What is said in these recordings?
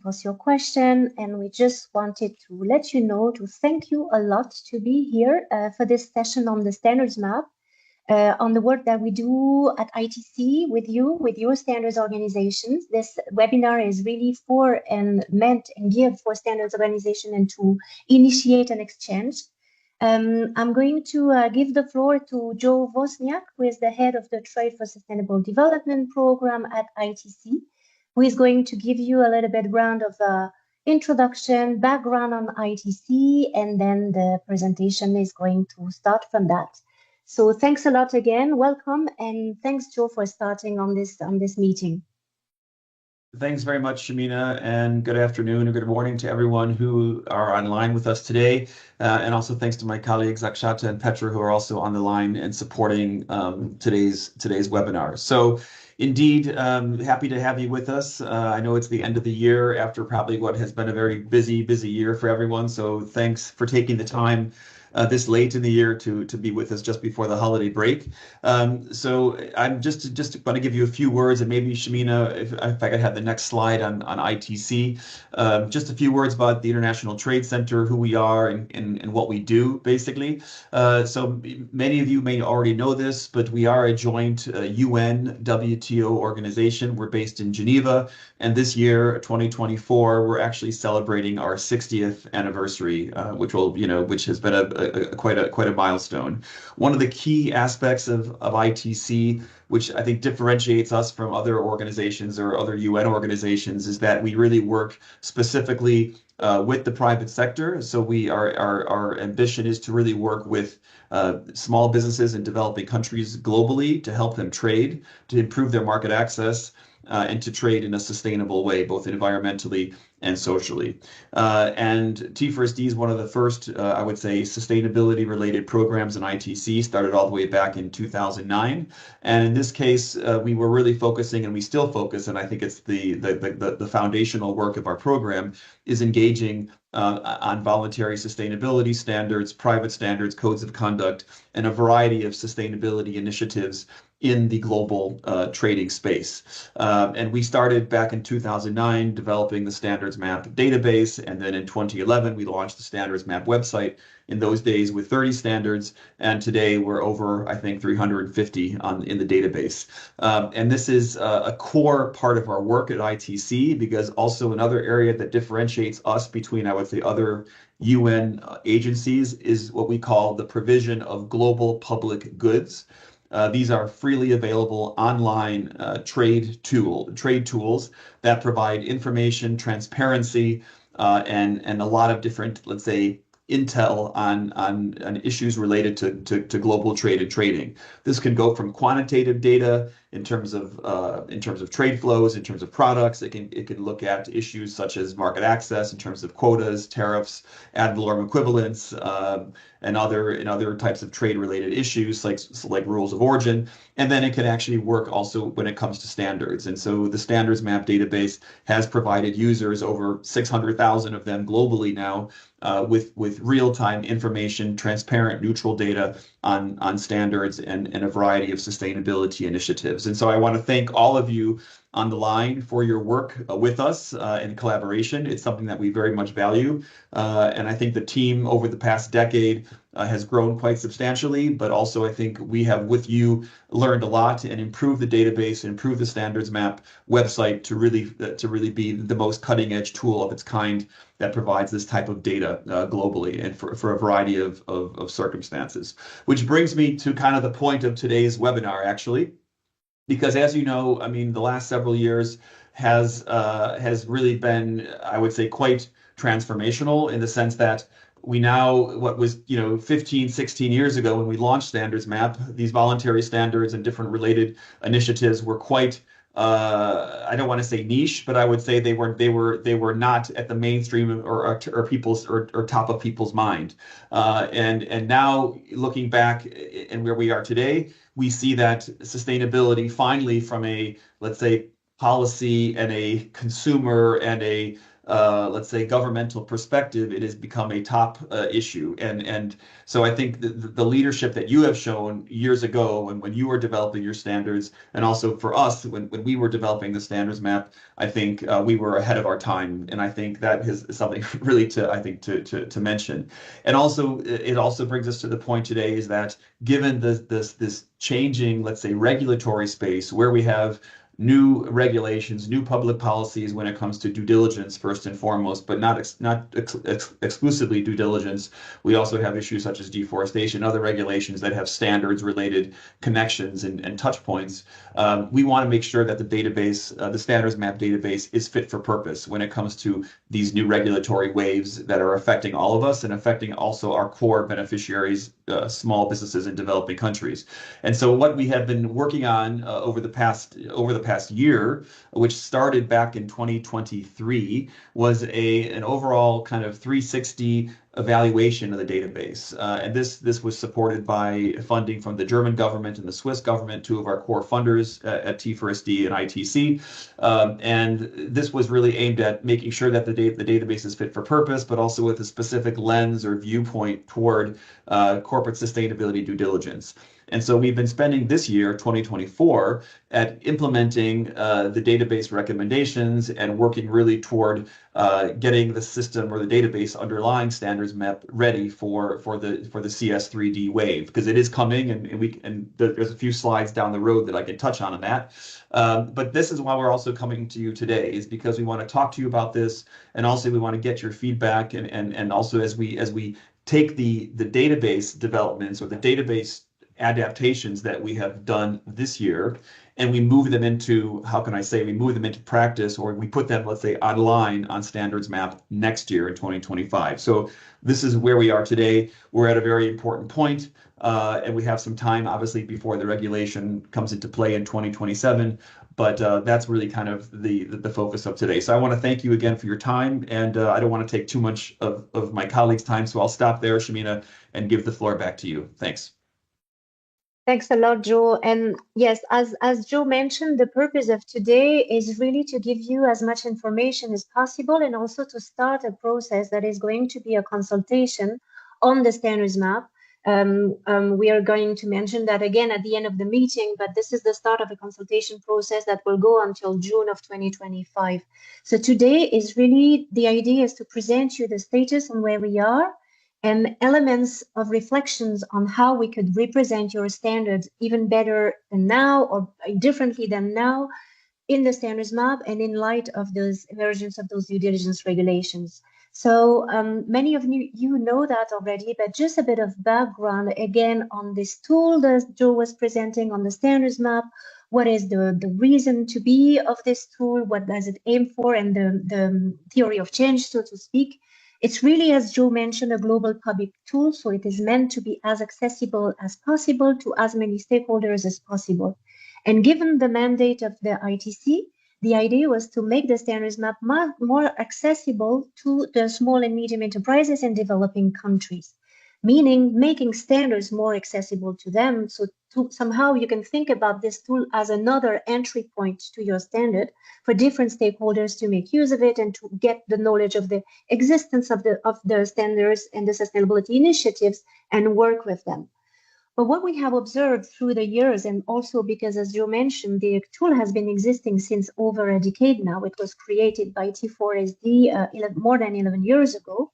post your question. And we just wanted to let you know, to thank you a lot to be here for this session on the standards map, on the work that we do at ITC with you, with your standards organizations. This webinar is really for and meant and geared for standards organization and to initiate an exchange. I'm going to give the floor to Joe Wozniak, who is the head of the Trade for Sustainable Development program at ITC, who is going to give you a little bit round of introduction, background on ITC, and then the presentation is going to start from that. So thanks a lot again, welcome, and thanks, Joe, for starting on this meeting. Thanks very much, Shamina, and good afternoon and good morning to everyone who are online with us today. And also thanks to my colleagues Akshata and Petra, who are also on the line and supporting today's webinar. So indeed, happy to have you with us. I know it's the end of the year after probably what has been a very busy year for everyone. So thanks for taking the time this late in the year to be with us just before the holiday break. So I'm just want to give you a few words, and maybe Shamina, if I could have the next slide on ITC, just a few words about the International Trade Center, who we are and what we do, basically. So many of you may already know this, but we are a joint UN WTO organization. We're based in Geneva, and this year, 2024, we're actually celebrating our 60th anniversary, which has been quite a milestone. One of the key aspects of ITC, which I think differentiates us from other organizations or other UN organizations, is that we really work specifically with the private sector. So our ambition is to really work with small businesses in developing countries globally to help them trade, to improve their market access, and to trade in a sustainable way, both environmentally and socially. And T4SD is one of the first, I would say, sustainability-related programs in ITC, started all the way back in 2009. And in this case, we were really focusing, and we still focus, and I think it's the foundational work of our program, is engaging on voluntary sustainability standards, private standards, codes of conduct, and a variety of sustainability initiatives in the global trading space. And we started back in 2009 developing the Standards Map database, and then in 2011 we launched the Standards Map website, in those days with 30 standards, and today we're over, I think, 350 in the database. And this is a core part of our work at ITC, because also another area that differentiates us between, I would say, other UN agencies is what we call the provision of global public goods. These are freely available online trade tools that provide information, transparency, and a lot of different, let's say, intel on issues related to global trade and trading. This can go from quantitative data in terms of trade flows, in terms of products. It can look at issues such as market access in terms of quotas, tariffs, ad valorem equivalents, and other types of trade related issues like rules of origin. And then it can actually work also when it comes to standards. And so the Standards Map database has provided users, over 600,000 of them globally now, with real-time information, transparent, neutral data on standards and a variety of sustainability initiatives. And so I want to thank all of you on the line for your work with us in collaboration. It's something that we very much value. And I think the team over the past decade has grown quite substantially, but also I think we have, with you, learned a lot and improved the database, improved the Standards Map website to really be the most cutting edge tool of its kind that provides this type of data globally and for a variety of circumstances. Which brings me to kind of the point of today's webinar, actually, because as you know, I mean, the last several years has really been, I would say, quite transformational in the sense that we now, what was 15, 16 years ago when we launched Standards Map, these voluntary standards and different related initiatives were quite, I don't want to say niche, but I would say they were not at the mainstream or top of people's mind. And now looking back and where we are today, we see that sustainability finally, from a, let's say, policy and a consumer and a let's say, governmental perspective, it has become a top issue. And so I think the leadership that you have shown years ago when you were developing your standards, and also for us when we were developing the standards map, I think we were ahead of our time. And I think that is something really to mention. And also, it also brings us to the point today is that given this changing, let's say, regulatory space where we have new regulations, new public policies when it comes to due diligence first and foremost, but not exclusively due diligence. We also have issues such as deforestation, other regulations that have standards related connections and touch points. We want to make sure that the database, the standards map database, is fit for purpose when it comes to these new regulatory waves that are affecting all of us and affecting also our core beneficiaries, small businesses in developing countries. And so what we have been working on over the past year, which started back in 2023, was an overall kind of 360 evaluation of the database. And this was supported by funding from the German government and the Swiss government, two of our core funders at T4SD and ITC. And this was really aimed at making sure that the database is fit for purpose, but also with a specific lens or viewpoint toward corporate sustainability due diligence. And so we've been spending this year, 2024, at implementing the database recommendations and working really toward getting the system or the database underlying standards map ready for the CS3D wave, because it is coming, and there's a few slides down the road that I can touch on that. But this is why we're also coming to you today, is because we want to talk to you about this, and also we want to get your feedback, and also as we take the database developments or the database adaptations that we have done this year, and we move them into, how can I say, we move them into practice, or we put them, let's say, online on Standards Map next year in 2025. So this is where we are today. We're at a very important point, and we have some time, obviously, before the regulation comes into play in 2027. But that's really kind of the focus of today. So I want to thank you again for your time, and I don't want to take too much of my colleagues' time, so I'll stop there, Shamina, and give the floor back to you. Thanks. Thanks a lot, Joe. And yes, as Joe mentioned, the purpose of today is really to give you as much information as possible, and also to start a process that is going to be a consultation on the standards map. We are going to mention that again at the end of the meeting, but this is the start of a consultation process that will go until June of 2025. So today is really, the idea is to present you the status on where we are, and elements of reflections on how we could represent your standards even better than now, or differently than now, in the standards map, and in light of those emergence of those due diligence regulations. So many of you know that already, but just a bit of background again on this tool that Joe was presenting on the standards map. What is the reason to be of this tool? What does it aim for? And the theory of change, so to speak. It's really, as Joe mentioned, a global public tool, so it is meant to be as accessible as possible to as many stakeholders as possible. And given the mandate of the ITC, the idea was to make the standards map more accessible to the small and medium enterprises in developing countries, meaning making standards more accessible to them. So somehow you can think about this tool as another entry point to your standard for different stakeholders to make use of it and to get the knowledge of the existence of the standards and the sustainability initiatives and work with them. But what we have observed through the years, and also because, as Joe mentioned, the tool has been existing since over a decade now. It was created by T4SD more than 11 years ago.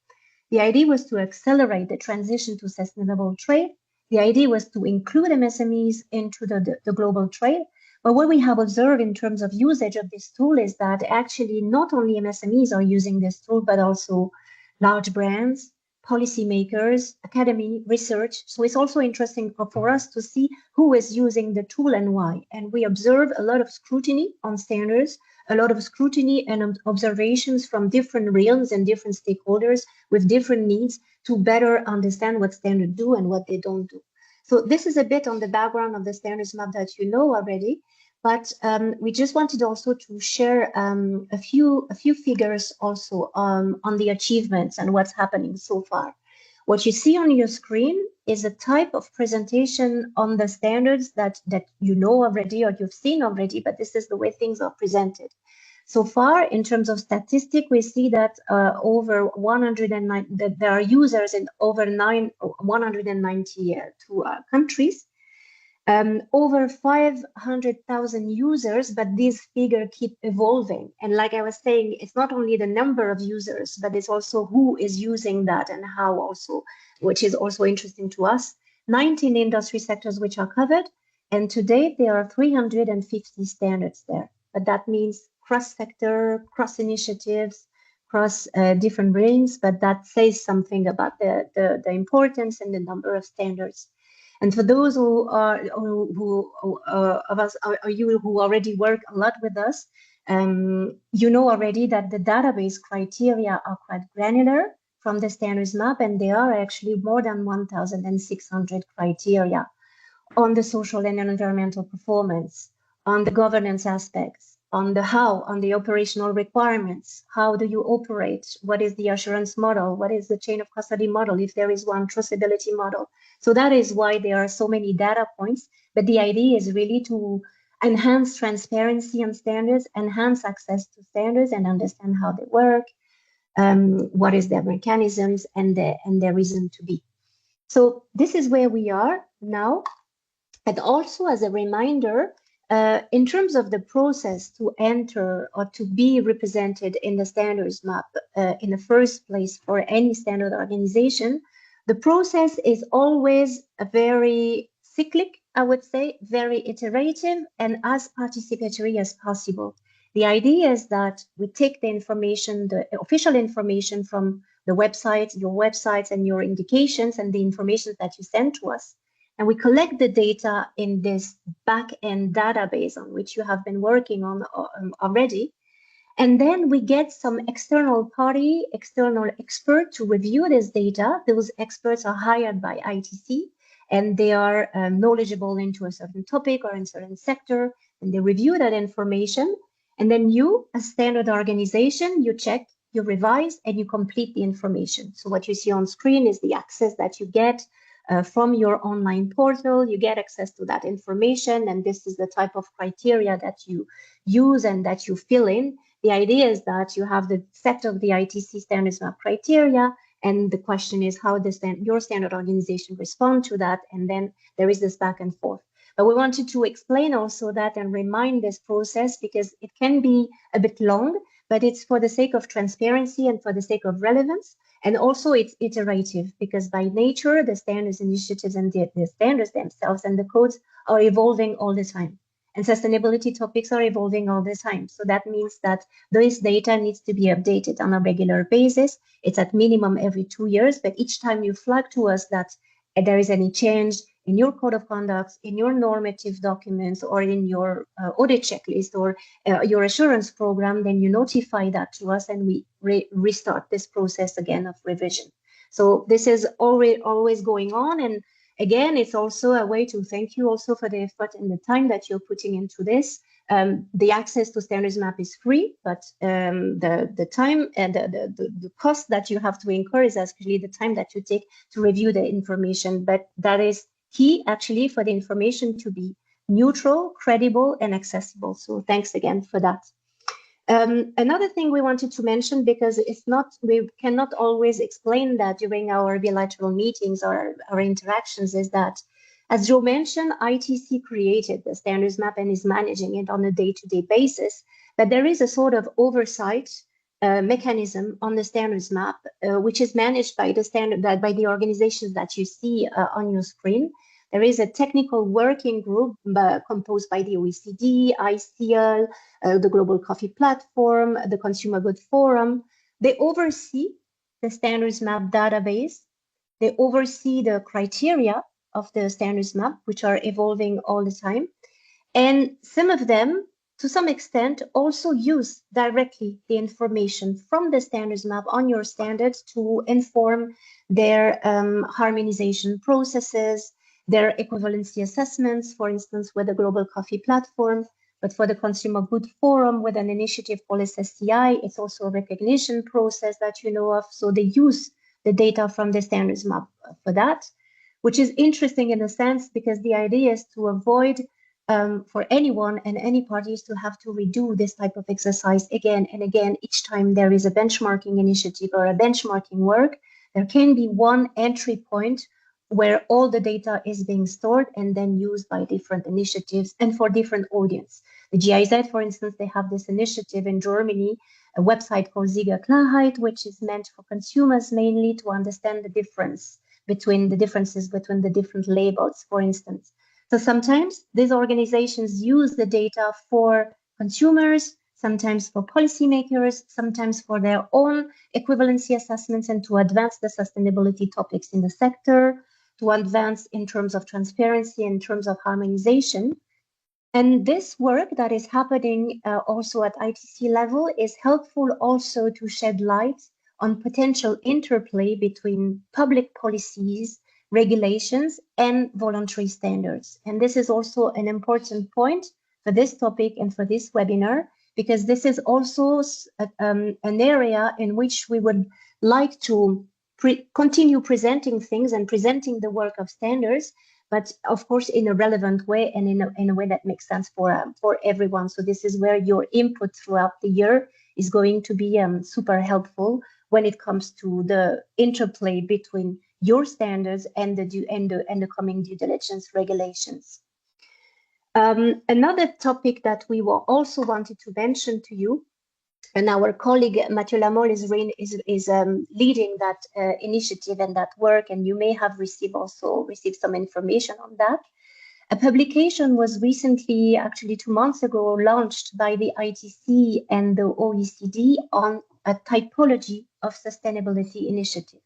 The idea was to accelerate the transition to sustainable trade. The idea was to include MSMEs into the global trade. But what we have observed in terms of usage of this tool is that actually not only MSMEs are using this tool, but also large brands, policymakers, academy, research. So it's also interesting for us to see who is using the tool and why. And we observe a lot of scrutiny on standards, a lot of scrutiny and observations from different realms and different stakeholders with different needs to better understand what standards do and what they don't do. So this is a bit on the background of the standards map that you know already, but we just wanted also to share a few figures also on the achievements and what's happening so far. What you see on your screen is a type of presentation on the standards that you know already or you've seen already, but this is the way things are presented. So far, in terms of statistic, we see that over 109, that there are users in over 192 countries, over 500,000 users, but this figure keep evolving. And like I was saying, it's not only the number of users, but it's also who is using that and how also, which is also interesting to us. 19 industry sectors which are covered, and to date there are 350 standards there. But that means cross-sector, cross-initiatives, cross different rings, but that says something about the importance and the number of standards. And for those who are of us, or you who already work a lot with us, you know already that the database criteria are quite granular from the standards map, and there are actually more than 1,600 criteria on the social and environmental performance, on the governance aspects, on the how, on the operational requirements. How do you operate? What is the assurance model? What is the chain of custody model, if there is one, traceability model? So that is why there are so many data points. But the idea is really to enhance transparency on standards, enhance access to standards, and understand how they work, what is their mechanisms, and their reason to be. So this is where we are now. And also as a reminder, in terms of the process to enter or to be represented in the standards map in the first place for any standard organization, the process is always a very cyclic, I would say, very iterative and as participatory as possible. The idea is that we take the information, the official information from the website, your websites and your indications and the information that you send to us. And we collect the data in this back-end database on which you have been working on already. And then we get some external party, external expert to review this data. Those experts are hired by ITC and they are knowledgeable into a certain topic or in a certain sector, and they review that information. And then you, as standard organization, you check, you revise, and you complete the information. So what you see on screen is the access that you get from your online portal. You get access to that information, and this is the type of criteria that you use and that you fill in. The idea is that you have the set of the ITC Standards Map criteria, and the question is how does your standard organization respond to that, and then there is this back and forth. But we wanted to explain also that and remind this process because it can be a bit long, but it's for the sake of transparency and for the sake of relevance. And also it's iterative because by nature, the standards initiatives and the standards themselves and the codes are evolving all the time. And sustainability topics are evolving all the time. So that means that this data needs to be updated on a regular basis. It's at minimum every 2 years, but each time you flag to us that there is any change in your code of conduct, in your normative documents, or in your audit checklist or your assurance program, then you notify that to us and we restart this process again of revision. So this is always going on. And again, it's also a way to thank you also for the effort and the time that you're putting into this. The access to Standards Map is free, but the time and the cost that you have to incur is actually the time that you take to review the information. But that is key actually for the information to be neutral, credible, and accessible. So thanks again for that. Another thing we wanted to mention, because we cannot always explain that during our bilateral meetings or our interactions, is that, as Joe mentioned, ITC created the Standards Map and is managing it on a day-to-day basis, but there is a sort of oversight mechanism on the Standards Map, which is managed by by the organizations that you see on your screen. There is a technical working group composed by the OECD, ICL, the Global Coffee Platform, the Consumer Goods Forum. They oversee the Standards Map database. They oversee the criteria of the Standards Map, which are evolving all the time. And some of them, to some extent, also use directly the information from the Standards Map on your standards to inform their harmonization processes, their equivalency assessments, for instance, with the Global Coffee Platform, but for the Consumer Goods Forum with an initiative called SSCI, it's also a recognition process that you know of. So they use the data from the Standards Map for that, which is interesting in a sense because the idea is to avoid for anyone and any parties to have to redo this type of exercise again and again. Each time there is a benchmarking initiative or a benchmarking work, there can be one entry point where all the data is being stored and then used by different initiatives and for different audience. The GIZ, for instance, they have this initiative in Germany, a website called Klarheit, which is meant for consumers mainly to understand the differences between the different labels, for instance. So sometimes these organizations use the data for consumers, sometimes for policymakers, sometimes for their own equivalency assessments and to advance the sustainability topics in the sector, to advance in terms of transparency, in terms of harmonization. And this work that is happening also at ITC level is helpful also to shed light on potential interplay between public policies, regulations, and voluntary standards. And this is also an important point for this topic and for this webinar, because this is also an area in which we would like to continue presenting things and presenting the work of standards, but of course in a relevant way and in a way that makes sense for everyone. So this is where your input throughout the year is going to be super helpful when it comes to the interplay between your standards and the coming due diligence regulations. Another topic that we also wanted to mention to you, and our colleague Mathieu Lamol is leading that initiative and that work, and you may have received some information on that. A publication was recently, actually 2 months ago, launched by the ITC and the OECD on a typology of sustainability initiative.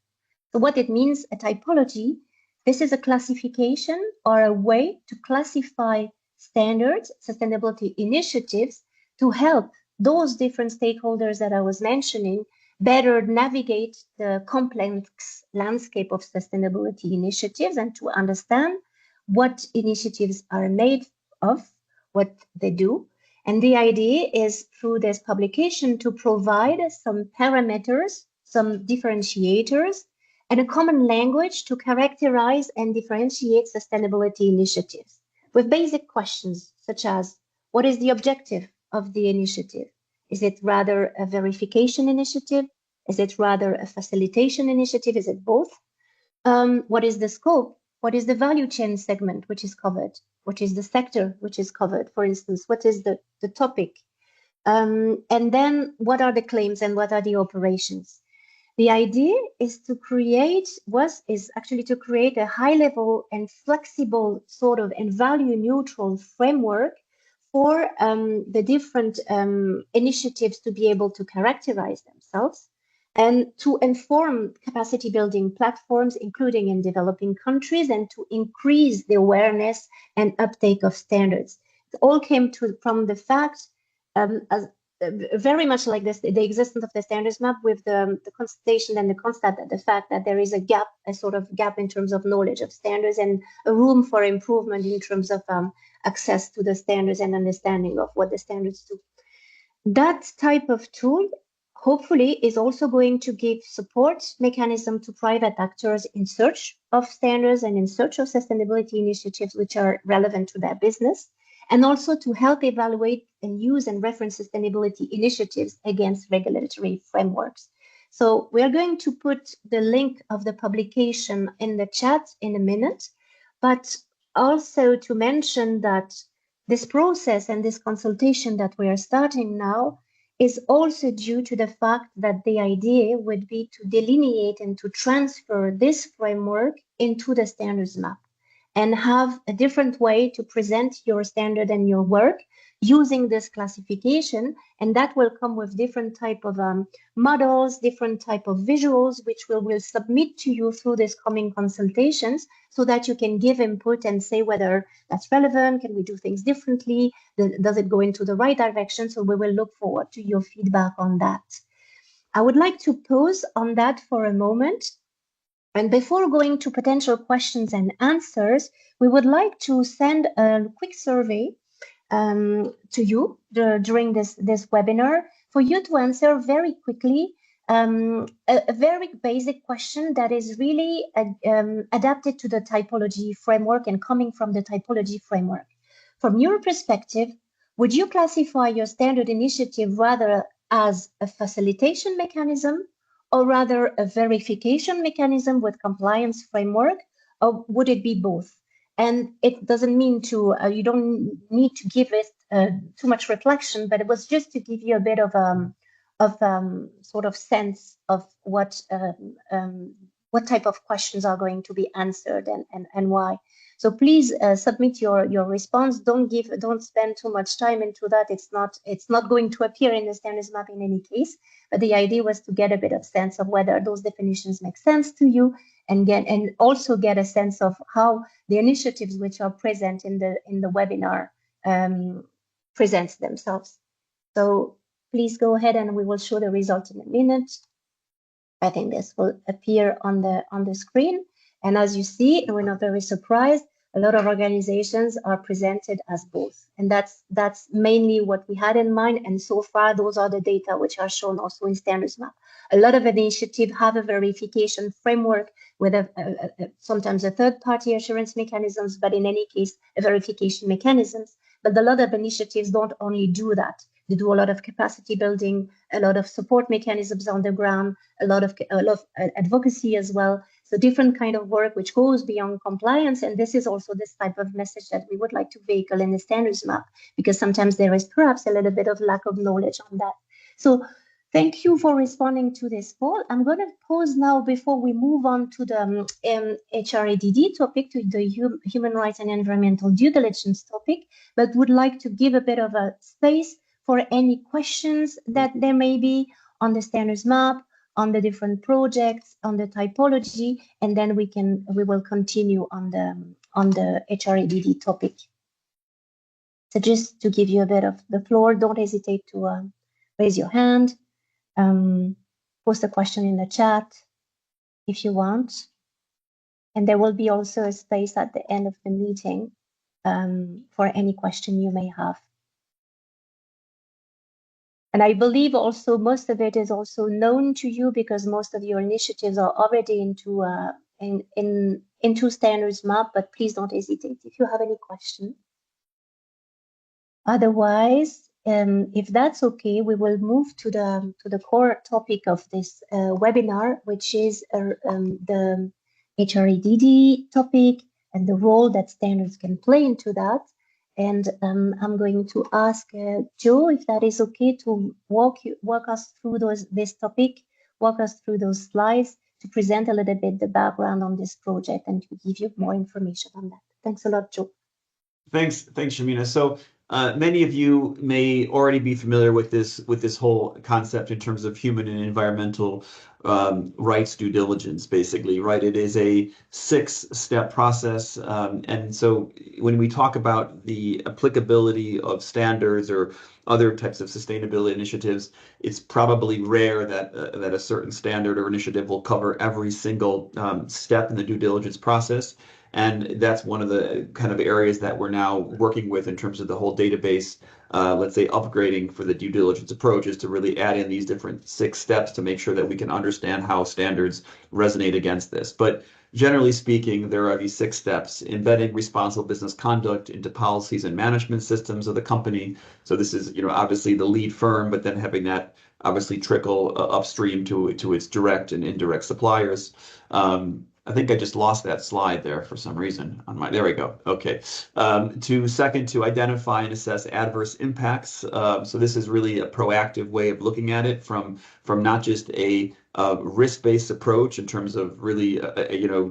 So what it means, a typology, this is a classification or a way to classify standards, sustainability initiatives, to help those different stakeholders that I was mentioning better navigate the complex landscape of sustainability initiatives and to understand what initiatives are made of, what they do. And the idea is through this publication to provide some parameters, some differentiators, and a common language to characterize and differentiate sustainability initiatives with basic questions such as, what is the objective of the initiative? Is it rather a verification initiative? Is it rather a facilitation initiative? Is it both? What is the scope? What is the value chain segment which is covered? What is the sector which is covered? For instance, what is the topic? And then what are the claims and what are the operations? The idea is to create a high level and flexible sort of and value neutral framework for the different initiatives to be able to characterize themselves and to inform capacity building platforms, including in developing countries, and to increase the awareness and uptake of standards. It all came from the fact, as very much like this, the existence of the standards map with the constatation and the fact that there is a sort of gap in terms of knowledge of standards and a room for improvement in terms of access to the standards and understanding of what the standards do. That type of tool hopefully is also going to give support mechanism to private actors in search of standards and in search of sustainability initiatives which are relevant to their business, and also to help evaluate and use and reference sustainability initiatives against regulatory frameworks. So we are going to put the link of the publication in the chat in a minute, but also to mention that this process and this consultation that we are starting now is also due to the fact that the idea would be to delineate and to transfer this framework into the standards map and have a different way to present your standard and your work using this classification. And that will come with different type of models, different type of visuals, which we will submit to you through this coming consultations so that you can give input and say whether that's relevant, can we do things differently, does it go into the right direction? So we will look forward to your feedback on that. I would like to pause on that for a moment. And before going to potential questions and answers, we would like to send a quick survey to you during this webinar for you to answer very quickly a very basic question that is really adapted to the typology framework and coming from the typology framework. from your perspective, would you classify your standard initiative rather as a facilitation mechanism or rather a verification mechanism with compliance framework, or would it be both? And it doesn't mean to, you don't need to give it too much reflection, but it was just to give you a bit of sort of sense of what type of questions are going to be answered and why. So please submit your response. Don't spend too much time into that. It's not going to appear in the standards map in any case. But the idea was to get a bit of sense of whether those definitions make sense to you, and also get a sense of how the initiatives which are present in the webinar presents themselves. So please go ahead and we will show the results in a minute. I think this will appear on the screen. And as you see, and we're not very surprised, a lot of organizations are presented as both. And that's mainly what we had in mind. And so far, those are the data which are shown also in Standards Map. A lot of initiatives have a verification framework with sometimes a third-party assurance mechanisms, but in any case, a verification mechanisms. But a lot of initiatives don't only do that. They do a lot of capacity building, a lot of support mechanisms on the ground, a lot of advocacy as well. So different kind of work which goes beyond compliance. And this is also this type of message that we would like to vehicle in the standards map, because sometimes there is perhaps a little bit of lack of knowledge on that. So thank you for responding to this poll. I'm going to pause now before we move on to the HRADD topic, to the human rights and environmental due diligence topic, but would like to give a bit of a space for any questions that there may be on the standards map, on the different projects, on the typology, and then we will continue on the HRADD topic. So just to give you a bit of the floor, don't hesitate to raise your hand, post a question in the chat if you want, and there will be also a space at the end of the meeting for any question you may have. And I believe also most of it is also known to you, because most of your initiatives are already into Standards Map, but please don't hesitate if you have any question. Otherwise, if that's okay, we will move to the core topic of this webinar, which is the HRADD topic and the role that standards can play into that. And I'm going to ask Joe, if that is okay, to walk us through this topic, walk us through those slides to present a little bit the background on this project and to give you more information on that. Thanks a lot, Joe. Thanks, Shamina. So many of you may already be familiar with this whole concept in terms of human and environmental rights due diligence, basically, right? It is a 6-step process. And so when we talk about the applicability of standards or other types of sustainability initiatives, it's probably rare that a certain standard or initiative will cover every single step in the due diligence process. And that's one of the kind of areas that we're now working with in terms of the whole database, let's say upgrading for the due diligence approach, is to really add in these different 6 steps to make sure that we can understand how standards resonate against this. But generally speaking, there are these 6 steps: embedding responsible business conduct into policies and management systems of the company. So this is, obviously the lead firm, but then having that obviously trickle upstream to its direct and indirect suppliers. I think I just lost that slide there for some reason on there we go. Okay. Second, to identify and assess adverse impacts. So this is really a proactive way of looking at it from not just a risk-based approach in terms of really,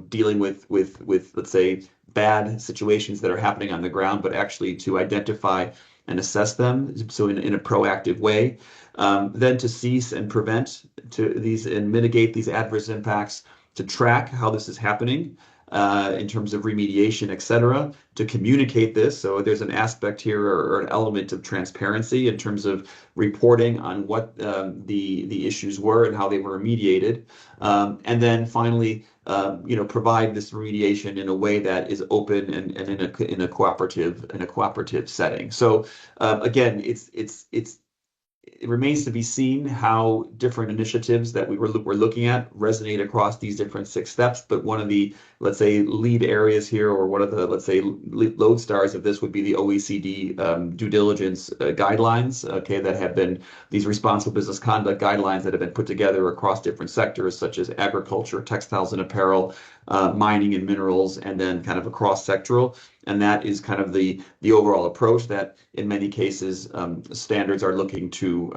dealing with let's say bad situations that are happening on the ground, but actually to identify and assess them. So in a proactive way. Then to cease and prevent and mitigate these adverse impacts, to track how this is happening in terms of remediation, et cetera, to communicate this. So there's an aspect here or an element of transparency in terms of reporting on what the issues were and how they were remediated. And then finally, provide this remediation in a way that is open and in a cooperative setting. So again, it remains to be seen how different initiatives that we're looking at resonate across these different 6 steps. But one of the, let's say, lead areas here, or one of the, let's say, lodestars of this would be the OECD due diligence guidelines, okay, that have been these responsible business conduct guidelines that have been put together across different sectors, such as agriculture, textiles and apparel, mining and minerals, and then kind of across sectoral. And that is kind of the overall approach that in many cases standards are looking to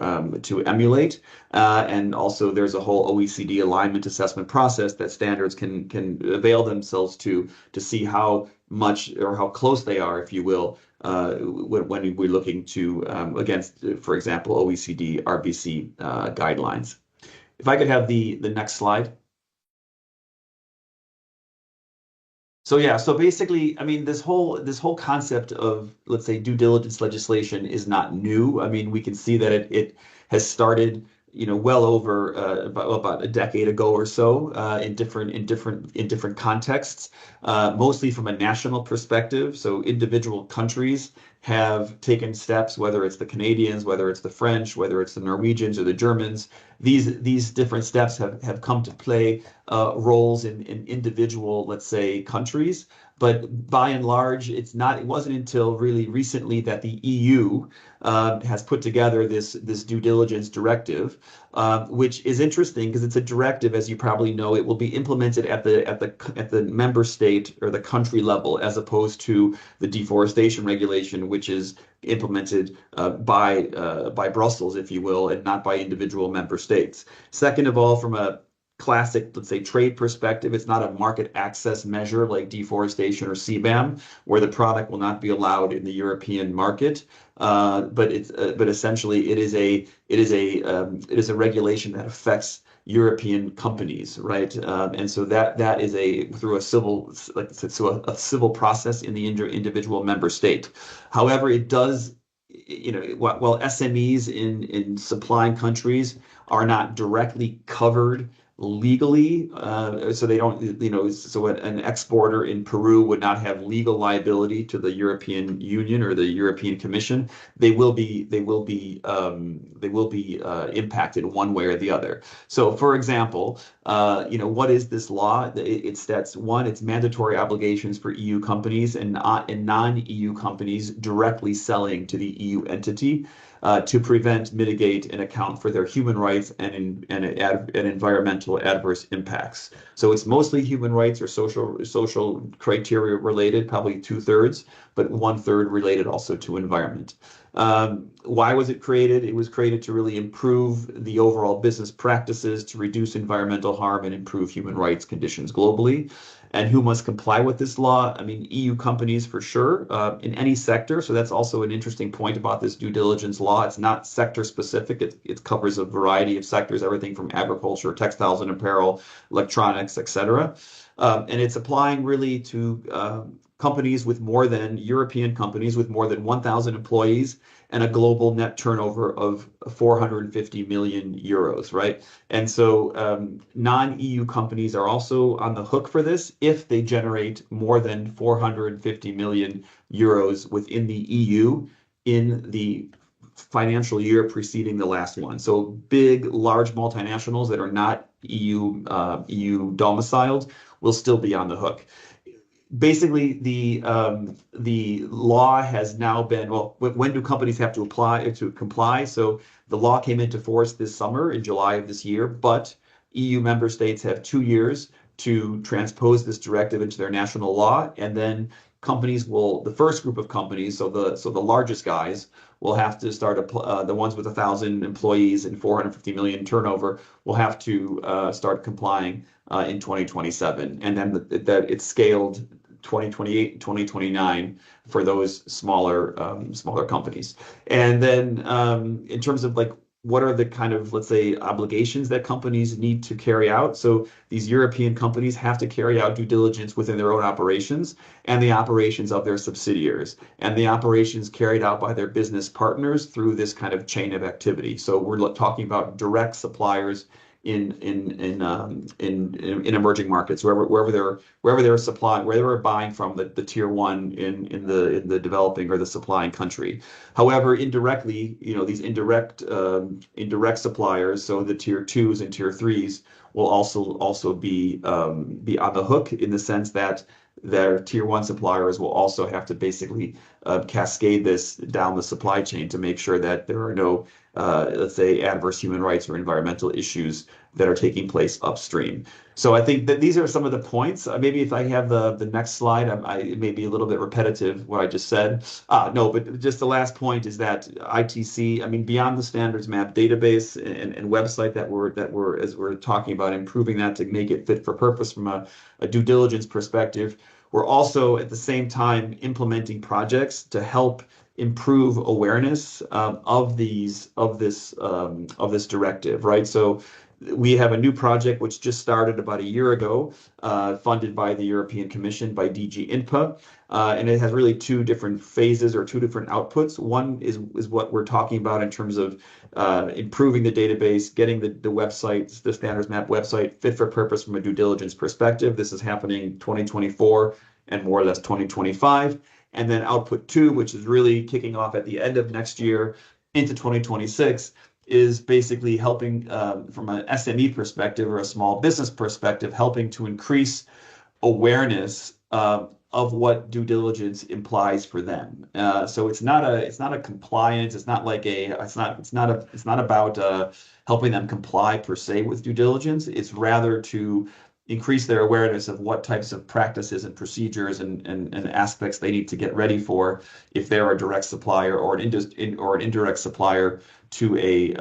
emulate. And also there's a whole OECD alignment assessment process that standards can avail themselves to see how much or how close they are, if you will, when we're looking to against, for example, OECD RBC guidelines. If I could have the next slide. So yeah, so basically, I mean, this whole concept of, let's say, due diligence legislation is not new. I mean, we can see that it has started, well over about a decade ago or so, in different contexts, mostly from a national perspective. So individual countries have taken steps, whether it's the Canadians, whether it's the French, whether it's the Norwegians or the Germans. These different steps have come to play roles in individual, let's say, countries. But by and large, it wasn't until really recently that the EU has put together this due diligence directive, which is interesting because it's a directive, as you probably know. It will be implemented at the member state or the country level, as opposed to the deforestation regulation, which is implemented by Brussels, if you will, and not by individual member states. Second of all, from a classic, let's say, trade perspective, it's not a market access measure like deforestation or CBAM, where the product will not be allowed in the European market. But essentially it is a regulation that affects European companies, right? And so that is through a civil process in the individual member state. However, it does, while SMEs in supplying countries are not directly covered legally, so they don't, so an exporter in Peru would not have legal liability to the European Union or the European Commission. They will be impacted one way or the other. So, for example, what is this law? It sets one, it's mandatory obligations for EU companies and non-EU companies directly selling to the EU entity, to prevent, mitigate, and account for their human rights and environmental adverse impacts. So it's mostly human rights or social criteria related, probably 2/3, but 1/3 related also to environment. Why was it created? It was created to really improve the overall business practices, to reduce environmental harm and improve human rights conditions globally. And who must comply with this law? I mean, EU companies for sure, in any sector. So that's also an interesting point about this due diligence law. It's not sector specific. It covers a variety of sectors, everything from agriculture, textiles and apparel, electronics, etc. And it's applying really to European companies with more than 1,000 employees and a global net turnover of 450 million euros, right? And so non-EU companies are also on the hook for this if they generate more than 450 million euros within the EU in the financial year preceding the last one. So big, large multinationals that are not EU domiciled will still be on the hook. Basically, the law has now been, well, when do companies have to apply to comply? So the law came into force this summer in July of this year, but EU member states have 2 years to transpose this directive into their national law, and then the first group of companies, so the largest guys, will have to start, the ones with 1,000 employees and 450 million turnover will have to start complying in 2027, and then that it's scaled 2028, 2029 for those smaller companies. And then in terms of like what are the kind of, let's say, obligations that companies need to carry out? So these European companies have to carry out due diligence within their own operations and the operations of their subsidiaries and the operations carried out by their business partners through this kind of chain of activity. So we're talking about direct suppliers in emerging markets, wherever they're supplying, wherever they're buying from the tier one in the developing or the supplying country. However, indirectly, these indirect suppliers, so the tier twos and tier threes, will also be on the hook, in the sense that their tier one suppliers will also have to basically cascade this down the supply chain to make sure that there are no, let's say, adverse human rights or environmental issues that are taking place upstream. So I think that these are some of the points. Maybe if I have the next slide, it may be a little bit repetitive what I just said. No, but just the last point is that ITC, I mean, beyond the Standards Map database and website that we're as we're talking about improving that to make it fit for purpose from a due diligence perspective, we're also at the same time implementing projects to help improve awareness of this directive, right? So we have a new project which just started about a year ago, funded by the European Commission, by DG INPA, and it has really two different phases or two different outputs. One is what we're talking about in terms of improving the database, getting the website, the Standards Map website, fit for purpose from a due diligence perspective. This is happening 2024 and more or less 2025. And then output two, which is really kicking off at the end of next year into 2026, is basically helping from an SME perspective or a small business perspective, helping to increase awareness of what due diligence implies for them. So it's not a compliance. It's not about helping them comply per se with due diligence. It's rather to increase their awareness of what types of practices and procedures and aspects they need to get ready for if they're a direct supplier or an indirect supplier to a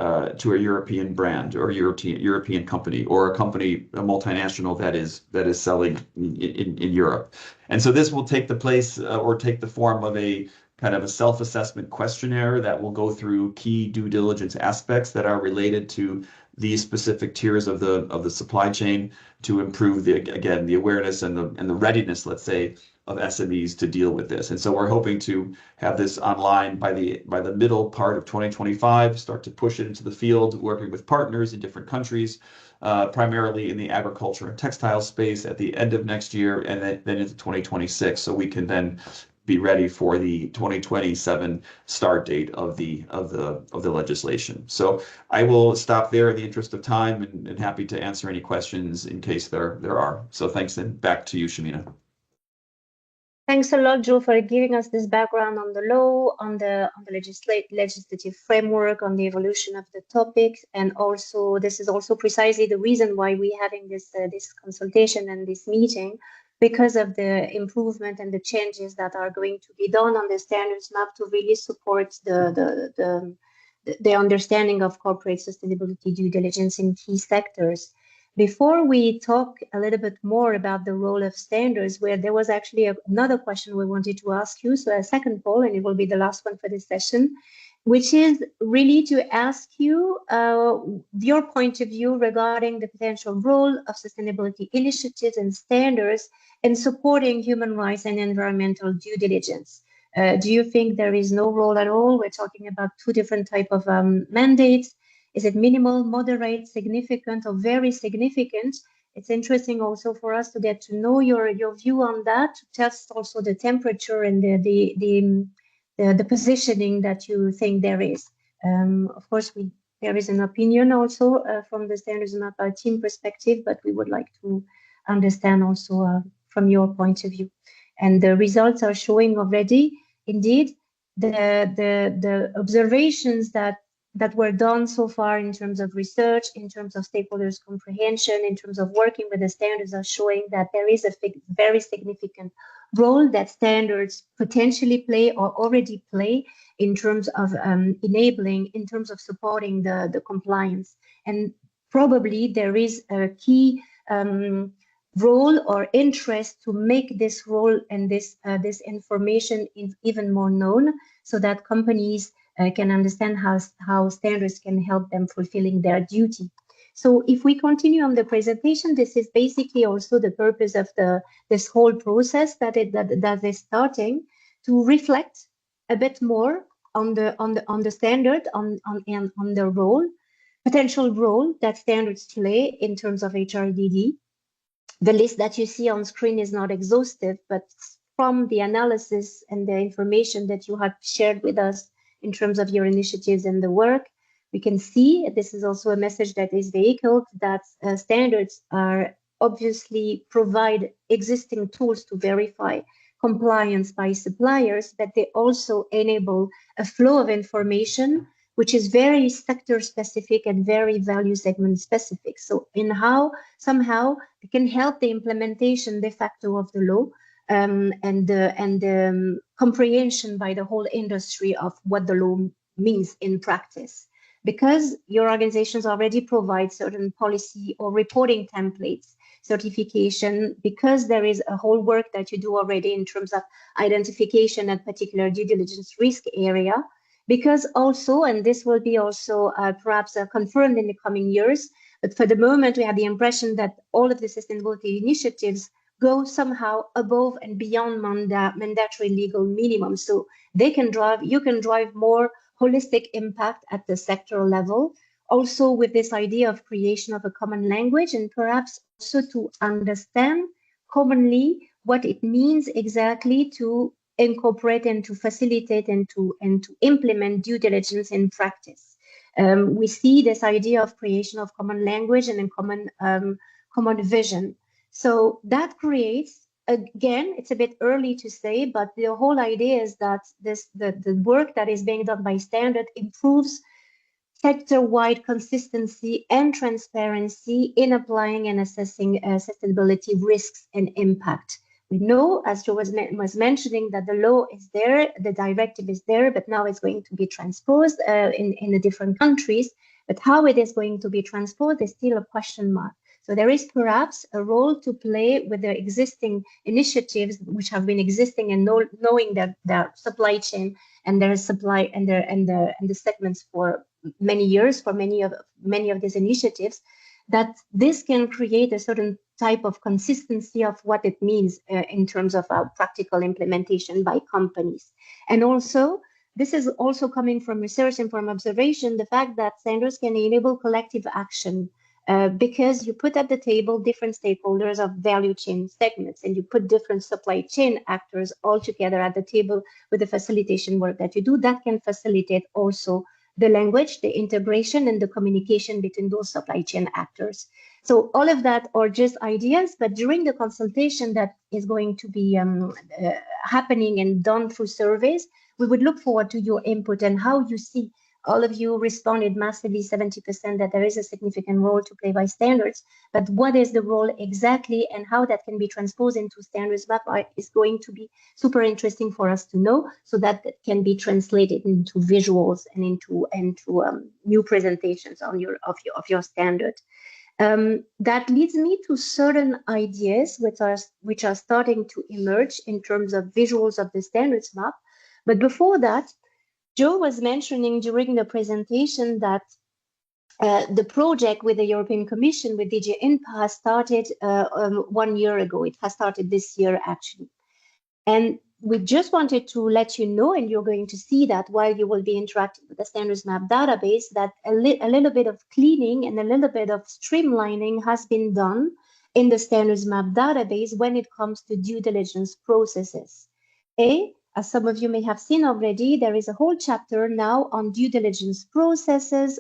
European brand or European company, or a multinational that is selling in Europe. And so this will take the place or take the form of a kind of a self-assessment questionnaire that will go through key due diligence aspects that are related to these specific tiers of the supply chain, to improve the awareness and the readiness, let's say, of SMEs to deal with this. And so we're hoping to have this online by the middle part of 2025, start to push it into the field, working with partners in different countries, primarily in the agriculture and textile space at the end of next year, and then into 2026, so we can then be ready for the 2027 start date of the legislation. So I will stop there in the interest of time, and happy to answer any questions in case there are. So thanks, and back to you, Shamina. Thanks a lot, Joe, for giving us this background on the law, on the legislative framework, on the evolution of the topics, and also this is also precisely the reason why we're having this consultation and this meeting, because of the improvement and the changes that are going to be done on the Standards Map to really support the understanding of corporate sustainability due diligence in key sectors. Before we talk a little bit more about the role of standards, where there was actually another question we wanted to ask you, so a second poll, and it will be the last one for this session, which is really to ask you your point of view regarding the potential role of sustainability initiatives and standards in supporting human rights and environmental due diligence. Do you think there is no role at all? We're talking about two different types of mandates. Is it minimal, moderate, significant, or very significant? It's interesting also for us to get to know your view on that, to test also the temperature and the positioning that you think there is. Of course, there is an opinion also from the Standards Map team perspective, but we would like to understand also from your point of view. And the results are showing already, indeed, the observations that were done so far in terms of research, in terms of stakeholders' comprehension, in terms of working with the standards, are showing that there is a very significant role that standards potentially play or already play in terms of enabling, in terms of supporting the compliance. And probably there is a key role or interest to make this role and this information even more known, so that companies can understand how standards can help them fulfilling their duty. So if we continue on the presentation, this is basically also the purpose of this whole process that is starting to reflect a bit more on the standard, on the role, potential role that standards play in terms of HRDD. The list that you see on screen is not exhaustive, but from the analysis and the information that you have shared with us in terms of your initiatives and the work, we can see, this is also a message that is vehicled, that standards are obviously provide existing tools to verify compliance by suppliers, but they also enable a flow of information which is very sector specific and very value segment specific. So in how somehow it can help the implementation de facto of the law and the comprehension by the whole industry of what the law means in practice. Because your organizations already provide certain policy or reporting templates, certification, because there is a whole work that you do already in terms of identification and particular due diligence risk area, because also, and this will be also perhaps confirmed in the coming years, but for the moment, we have the impression that all of the sustainability initiatives go somehow above and beyond mandatory legal minimum. So they can drive, you can drive more holistic impact at the sector level. Also with this idea of creation of a common language and perhaps also to understand commonly what it means exactly to incorporate and to facilitate and to implement due diligence in practice. We see this idea of creation of common language and a common vision. So that creates, again, it's a bit early to say, but the whole idea is that the work that is being done by standard improves sector-wide consistency and transparency in applying and assessing sustainability risks and impact. We know, as Joe was mentioning, that the law is there, the directive is there, but now it's going to be transposed in the different countries. But how it is going to be transposed is still a question mark. So there is perhaps a role to play with the existing initiatives which have been existing and knowing that their supply chain and their supply and the segments for many years, for many of these initiatives, that this can create a certain type of consistency of what it means in terms of practical implementation by companies. And also, this is also coming from research and from observation, the fact that standards can enable collective action because you put at the table different stakeholders of value chain segments and you put different supply chain actors all together at the table with the facilitation work that you do. That can facilitate also the language, the integration, and the communication between those supply chain actors. So all of that are just ideas, but during the consultation that is going to be happening and done through surveys, we would look forward to your input and how you see. All of you responded massively, 70%, that there is a significant role to play by standards. But what is the role exactly and how that can be transposed into Standards Map is going to be super interesting for us to know, so that it can be translated into visuals and into new presentations on your standard. That leads me to certain ideas which are starting to emerge in terms of visuals of the Standards Map. But before that, Joe was mentioning during the presentation that the project with the European Commission, with DG INPA, has started 1 year ago. It has started this year, actually. And we just wanted to let you know, and you're going to see that while you will be interacting with the Standards Map database, that a little bit of cleaning and a little bit of streamlining has been done in the Standards Map database when it comes to due diligence processes. As some of you may have seen already, there is a whole chapter now on due diligence processes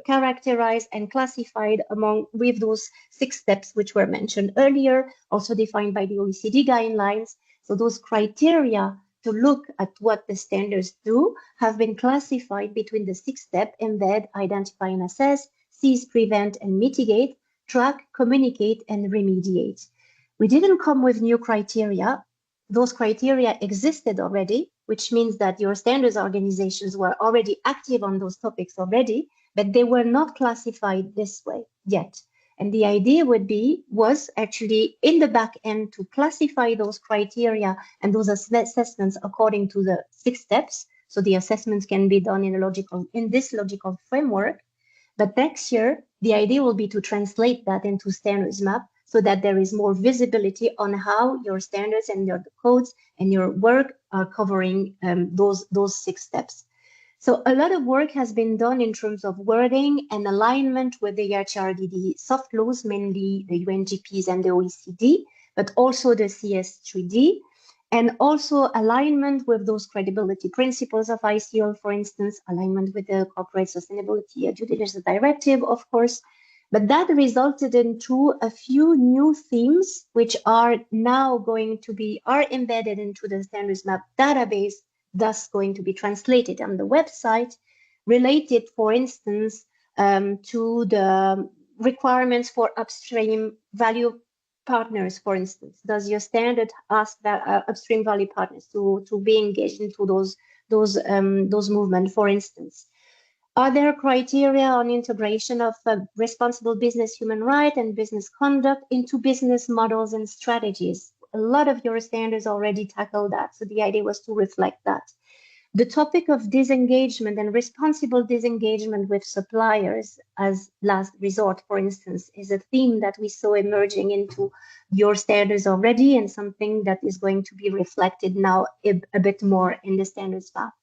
characterized and classified with those 6 steps which were mentioned earlier, also defined by the OECD guidelines. So those criteria to look at what the standards do have been classified between the 6 steps: embed, identify and assess, seize, prevent and mitigate, track, communicate and remediate. We didn't come with new criteria. Those criteria existed already, which means that your standards organizations were already active on those topics already, but they were not classified this way yet. And the idea was actually in the back end to classify those criteria and those assessments according to the 6 steps. So the assessments can be done in this logical framework. But next year, the idea will be to translate that into Standards Map, so that there is more visibility on how your standards and your codes and your work are covering those 6 steps. So a lot of work has been done in terms of wording and alignment with the HRDD soft laws, mainly the UNGPs and the OECD, but also the CS3D, and also alignment with those credibility principles of ICO, for instance, alignment with the Corporate Sustainability Due Diligence Directive, of course. But that resulted into a few new themes, which are now going to be embedded into the Standards Map database, thus going to be translated on the website, related, for instance, to the requirements for upstream value partners, for instance. Does your standard ask that upstream value partners to be engaged into those movements, for instance? Are there criteria on integration of responsible business human right and business conduct into business models and strategies? A lot of your standards already tackle that, so the idea was to reflect that. The topic of disengagement and responsible disengagement with suppliers as last resort, for instance, is a theme that we saw emerging into your standards already, and something that is going to be reflected now a bit more in the standards map.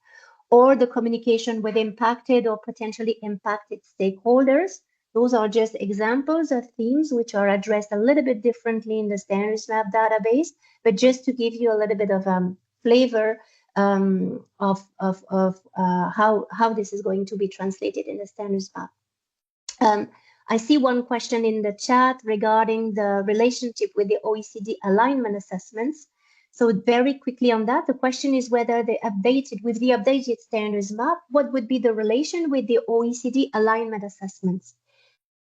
Or the communication with impacted or potentially impacted stakeholders. Those are just examples of themes which are addressed a little bit differently in the Standards Map database, but just to give you a little bit of flavor of how this is going to be translated in the Standards Map. I see one question in the chat regarding the relationship with the OECD alignment assessments. So very quickly on that, the question is whether with the updated Standards Map, what would be the relation with the OECD alignment assessments?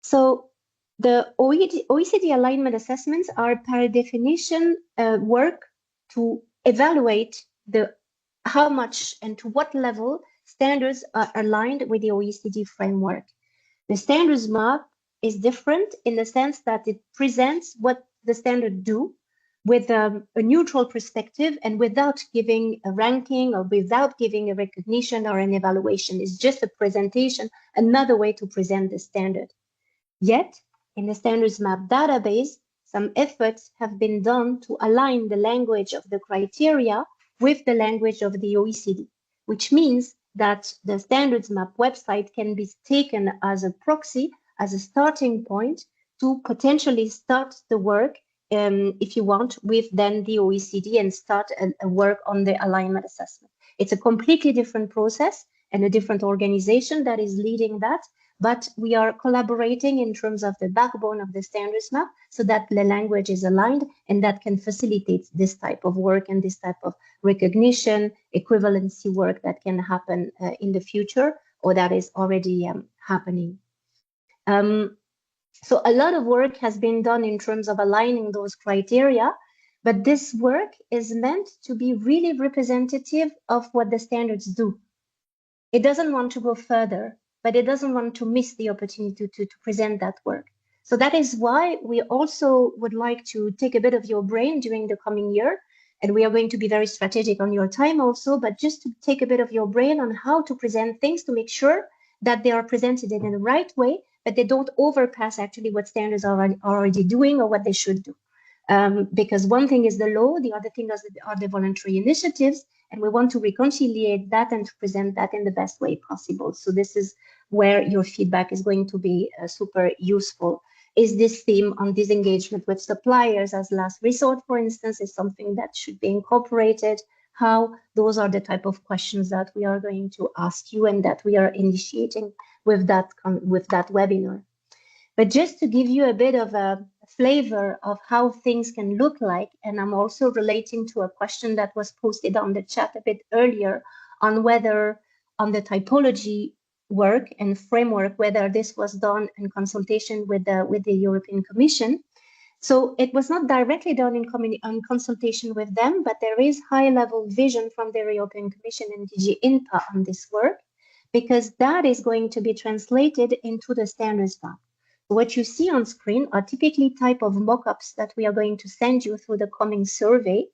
So the OECD alignment assessments are per definition work to evaluate how much and to what level standards are aligned with the OECD framework. The Standards Map is different in the sense that it presents what the standard do with a neutral perspective and without giving a ranking or without giving a recognition or an evaluation. It's just a presentation, another way to present the standard. Yet, in the Standards Map database, some efforts have been done to align the language of the criteria with the language of the OECD, which means that the Standards Map website can be taken as a proxy, as a starting point to potentially start the work, if you want, with then the OECD and start a work on the alignment assessment. It's a completely different process and a different organization that is leading that, but we are collaborating in terms of the backbone of the Standards Map so that the language is aligned, and that can facilitate this type of work and this type of recognition, equivalency work that can happen in the future, or that is already happening. So a lot of work has been done in terms of aligning those criteria, but this work is meant to be really representative of what the standards do. It doesn't want to go further, but it doesn't want to miss the opportunity to present that work. So that is why we also would like to take a bit of your brain during the coming year, and we are going to be very strategic on your time also, but just to take a bit of your brain on how to present things to make sure that they are presented in the right way, but they don't overpass actually what standards are already doing or what they should do. Because one thing is the law, the other thing are the voluntary initiatives, and we want to reconciliate that and to present that in the best way possible. So this is where your feedback is going to be super useful. Is this theme on disengagement with suppliers as last resort, for instance, is something that should be incorporated? How? Those are the type of questions that we are going to ask you and that we are initiating with that webinar. But just to give you a bit of a flavor of how things can look like, and I'm also relating to a question that was posted on the chat a bit earlier on whether on the typology work and framework, whether this was done in consultation with the European Commission. So it was not directly done in consultation with them, but there is high-level vision from the European Commission and DG INPA on this work, because that is going to be translated into the Standards Map. What you see on screen are typically type of mock-ups that we are going to send you through the coming survey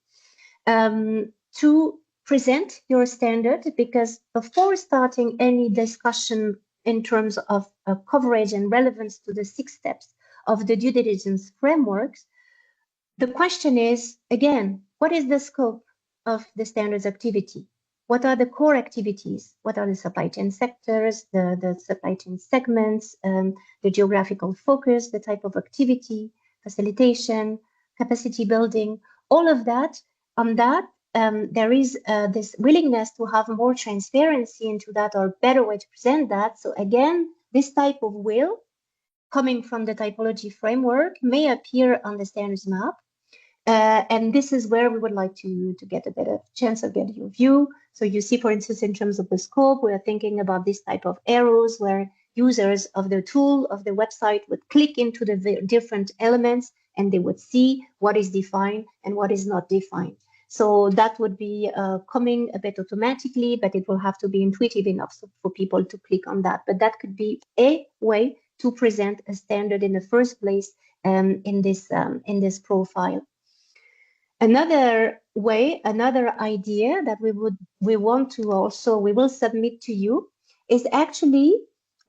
to present your standard, because before starting any discussion in terms of coverage and relevance to the 6 steps of the due diligence frameworks, the question is, again, what is the scope of the standards activity? what are the core activities? What are the supply chain sectors, the supply chain segments, the geographical focus, the type of activity, facilitation, capacity building, all of that. On that, there is this willingness to have more transparency into that, or better way to present that. So again, this type of will coming from the typology framework may appear on the standards map. And this is where we would like to get a better chance of getting your view. So you see, for instance, in terms of the scope, we're thinking about this type of arrows where users of the tool, of the website, would click into the different elements and they would see what is defined and what is not defined. So that would be coming a bit automatically, but it will have to be intuitive enough for people to click on that. But that could be a way to present a standard in the first place in this profile. Another way, another idea that we will submit to you is actually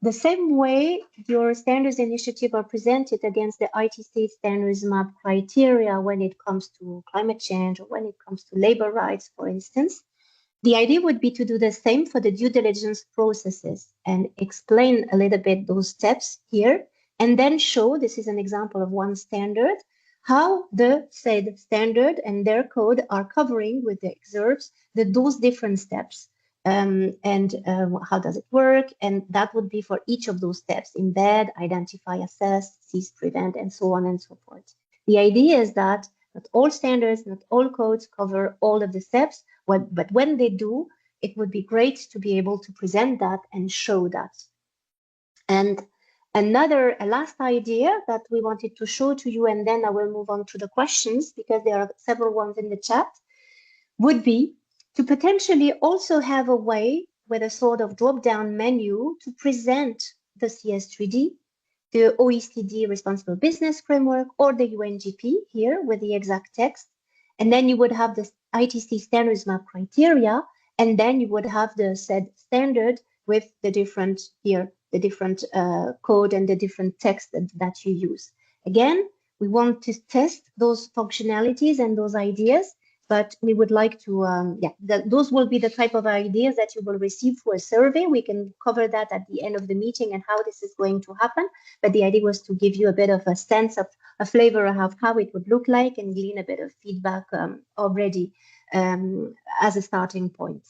the same way your standards initiative are presented against the ITC Standards Map criteria when it comes to climate change or when it comes to labor rights, for instance. The idea would be to do the same for the due diligence processes and explain a little bit those steps here, and then show, this is an example of one standard, how the said standard and their code are covering with the excerpts those different steps. And how does it work? And that would be for each of those steps: embed, identify, assess, cease, prevent, and so on and so forth. The idea is that not all standards, not all codes cover all of the steps, but when they do, it would be great to be able to present that and show that. And a last idea that we wanted to show to you, and then I will move on to the questions because there are several ones in the chat, would be to potentially also have a way with a sort of drop-down menu to present the CS3D, the OECD Responsible Business Framework, or the UNGP here with the exact text. And then you would have the ITC Standards Map criteria, and then you would have the said standard with the different here, the different code and the different text that you use. Again, we want to test those functionalities and those ideas, but we would like to, those will be the type of ideas that you will receive for a survey. We can cover that at the end of the meeting and how this is going to happen. But the idea was to give you a bit of a sense of a flavor of how it would look like and glean a bit of feedback already as a starting point.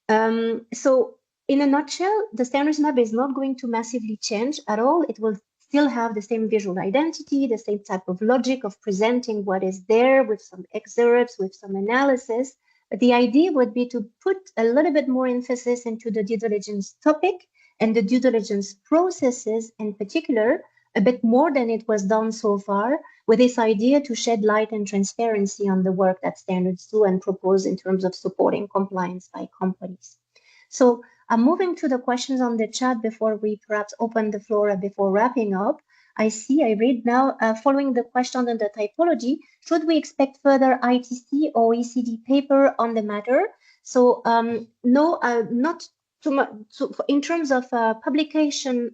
So in a nutshell, the standards map is not going to massively change at all. It will still have the same visual identity, the same type of logic of presenting what is there with some excerpts, with some analysis. But the idea would be to put a little bit more emphasis into the due diligence topic and the due diligence processes in particular, a bit more than it was done so far, with this idea to shed light and transparency on the work that standards do and propose in terms of supporting compliance by companies. So I'm moving to the questions on the chat before we perhaps open the floor before wrapping up. I read now, following the question on the typology, should we expect further ITC or OECD paper on the matter? So no, not too much. So in terms of publication,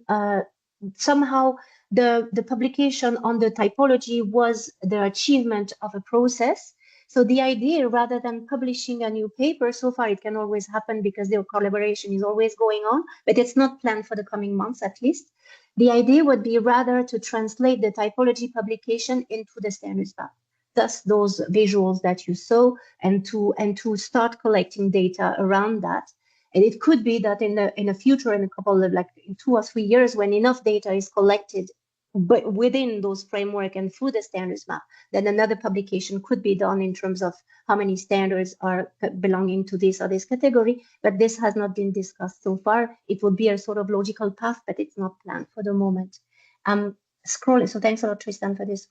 somehow the publication on the typology was the achievement of a process. So the idea, rather than publishing a new paper, so far it can always happen because their collaboration is always going on, but it's not planned for the coming months at least. The idea would be rather to translate the typology publication into the standards map, thus those visuals that you saw, and to start collecting data around that. And it could be that in the future, in a couple of in 2 or 3 years, when enough data is collected, but within those framework and through the standards map, then another publication could be done in terms of how many standards are belonging to this or this category. But this has not been discussed so far. It would be a sort of logical path, but it's not planned for the moment. Scrolling. So thanks a lot, Tristan, for this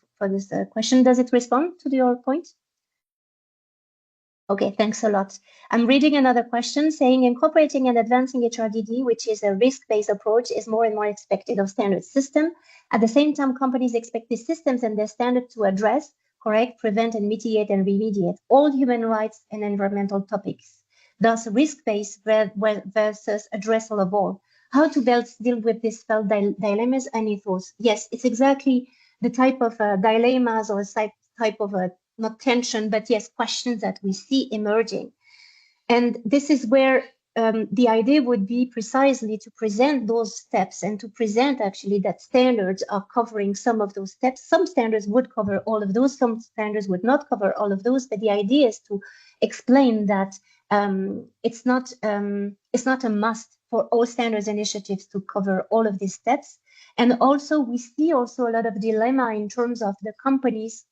question. Does it respond to your point? Okay, thanks a lot. I'm reading another question saying incorporating and advancing HRDD, which is a risk-based approach, is more and more expected of standard system. At the same time, companies expect these systems and their standards to address, correct, prevent, and mitigate and remediate all human rights and environmental topics. Thus, risk-based versus addressal of all. How to best deal with these felt dilemmas? Any thoughts? Yes, it's exactly the type of dilemmas or type of not tension, but yes, questions that we see emerging. And this is where the idea would be precisely to present those steps and to present actually that standards are covering some of those steps. Some standards would cover all of those, some standards would not cover all of those, but the idea is to explain that it's not a must for all standards initiatives to cover all of these steps. And also we see also a lot of dilemma in terms of the companies.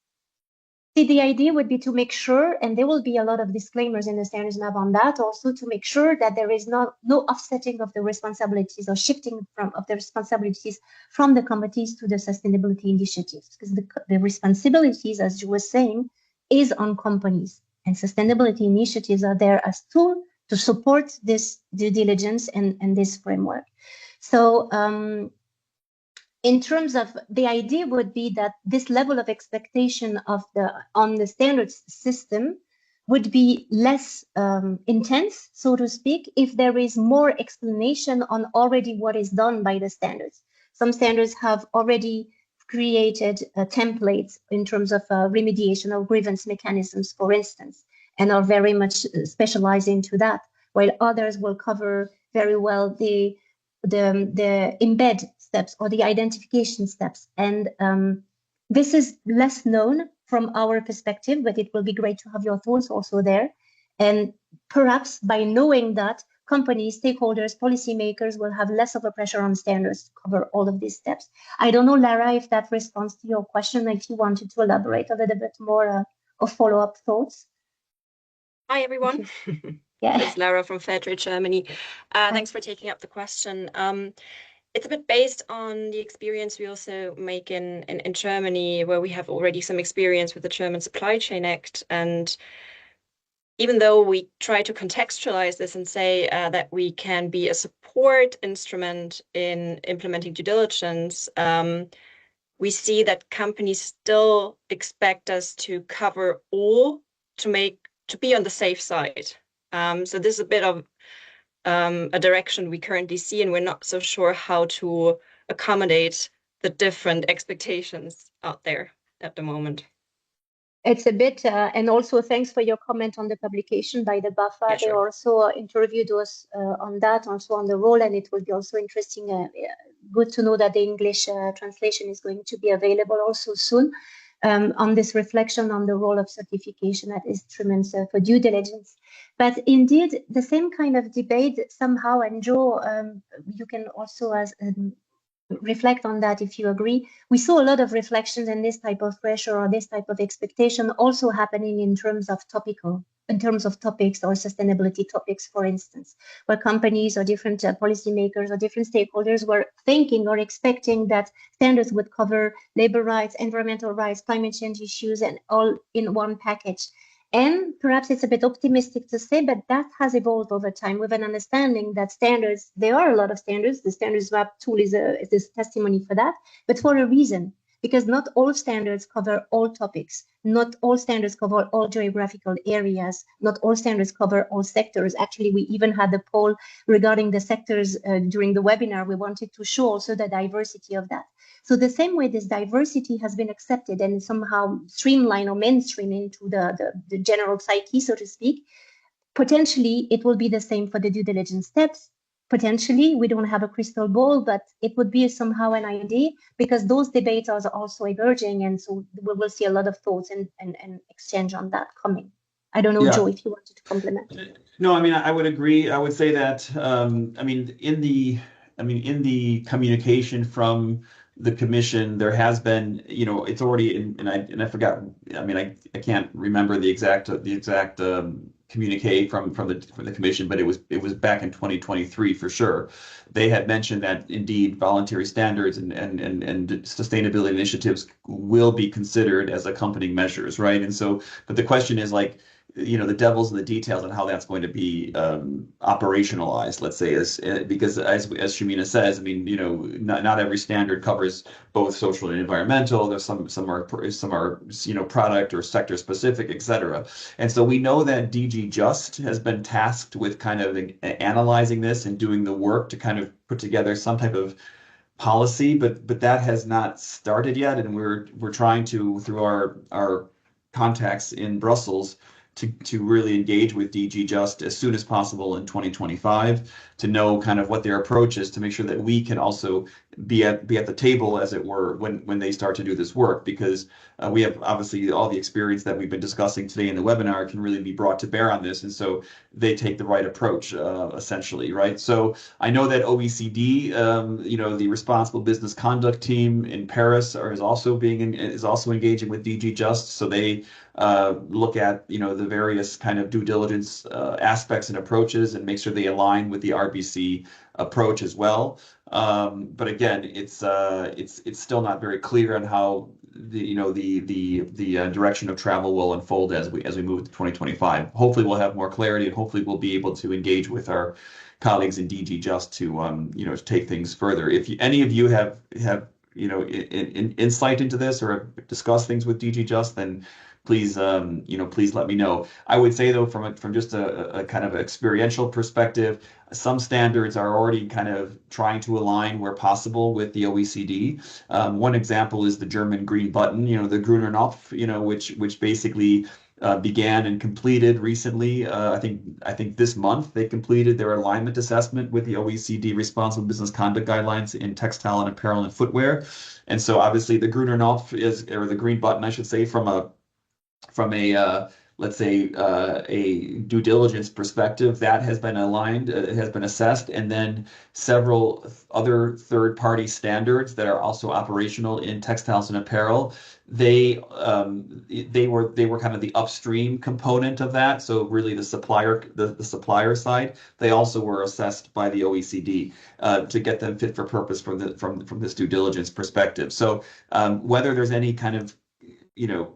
See, the idea would be to make sure, and there will be a lot of disclaimers in the standards map on that, also to make sure that there is no offsetting of the responsibilities or shifting of the responsibilities from the companies to the sustainability initiatives, because the responsibilities, as you were saying, is on companies, and sustainability initiatives are there as tool to support this due diligence and this framework. So in terms of the idea would be that this level of expectation on the standards system would be less intense, so to speak, if there is more explanation on already what is done by the standards. Some standards have already created templates in terms of remediation or grievance mechanisms, for instance, and are very much specialized into that, while others will cover very well the embed steps or the identification steps. And this is less known from our perspective, but it will be great to have your thoughts also there. And perhaps by knowing that, companies, stakeholders, policymakers will have less of a pressure on standards to cover all of these steps. I don't know, Lara, if that responds to your question, if you wanted to elaborate a little bit more or follow-up thoughts. Hi, everyone. Yeah. It's Lara from Fairtrade Germany. Thanks for taking up the question. It's a bit based on the experience we also make in Germany, where we have already some experience with the German Supply Chain Act. And even though we try to contextualize this and say that we can be a support instrument in implementing due diligence, we see that companies still expect us to cover all to be on the safe side. So this is a bit of a direction we currently see, and we're not so sure how to accommodate the different expectations out there at the moment. It's a bit, and also thanks for your comment on the publication by the BAFA. Yeah, They sure. also interviewed us on that, also on the role, and it will be also interesting, good to know that the English translation is going to be available also soon on this reflection on the role of certification at instruments for due diligence. But indeed, the same kind of debate somehow, and Joe, you can also reflect on that if you agree. We saw a lot of reflections in this type of pressure or this type of expectation also happening in terms of topics or sustainability topics, for instance, where companies or different policymakers or different stakeholders were thinking or expecting that standards would cover labor rights, environmental rights, climate change issues, and all in one package. And perhaps it's a bit optimistic to say, but that has evolved over time with an understanding that standards, there are a lot of standards. The Standards Map tool is a testimony for that, but for a reason, because not all standards cover all topics. Not all standards cover all geographical areas. Not all standards cover all sectors. Actually, we even had a poll regarding the sectors during the webinar. We wanted to show also the diversity of that. So the same way this diversity has been accepted and somehow streamlined or mainstream into the general psyche, so to speak, potentially it will be the same for the due diligence steps. Potentially, we don't have a crystal ball, but it would be somehow an idea, because those debates are also emerging, and so we will see a lot of thoughts and exchange on that coming. I don't know, Joe, if you wanted to complement. No, I mean, I would agree. I would say that, in the communication from the commission, there has been, it's already in, and I forgot. I mean, I can't remember the exact communique from the commission, but it was back in 2023 for sure. They had mentioned that indeed voluntary standards and sustainability initiatives will be considered as accompanying measures, right? And so, but the question is like, the devil's in the details on how that's going to be operationalized, let's say, because as Shamina says, I mean, not every standard covers both social and environmental. There's some are product or sector specific, et cetera. And so we know that DG Just has been tasked with kind of analyzing this and doing the work to kind of put together some type of policy, but that has not started yet, and we're trying to, through our contacts in Brussels, to really engage with DG Just as soon as possible in 2025, to know kind of what their approach is, to make sure that we can also be at the table, as it were, when they start to do this work, because we have obviously all the experience that we've been discussing today in the webinar can really be brought to bear on this, and so they take the right approach, essentially, right? So I know that OECD, the Responsible Business Conduct team in Paris is also engaging with DG Just, so they look at the various kind of due diligence aspects and approaches and make sure they align with the RBC approach as well. But again, it's still not very clear on how the direction of travel will unfold as we move to 2025. Hopefully, we'll have more clarity, and hopefully, we'll be able to engage with our colleagues in DG Just to take things further. If any of you have insight into this or have discussed things with DG Just, then please please let me know. I would say, though, from just a kind of experiential perspective, some standards are already kind of trying to align where possible with the OECD. One example is the German green button, the Grüner Knopf, which basically began and completed recently. I think this month they completed their alignment assessment with the OECD Responsible Business Conduct Guidelines in textile and apparel and footwear. And so obviously the Grüner Knopf or the green button, I should say, from a let's say a due diligence perspective, that has been aligned, it has been assessed, and then several other third-party standards that are also operational in textiles and apparel. They were kind of the upstream component of that. So really the supplier side, they also were assessed by the OECD to get them fit for purpose from this due diligence perspective. So whether there's any kind of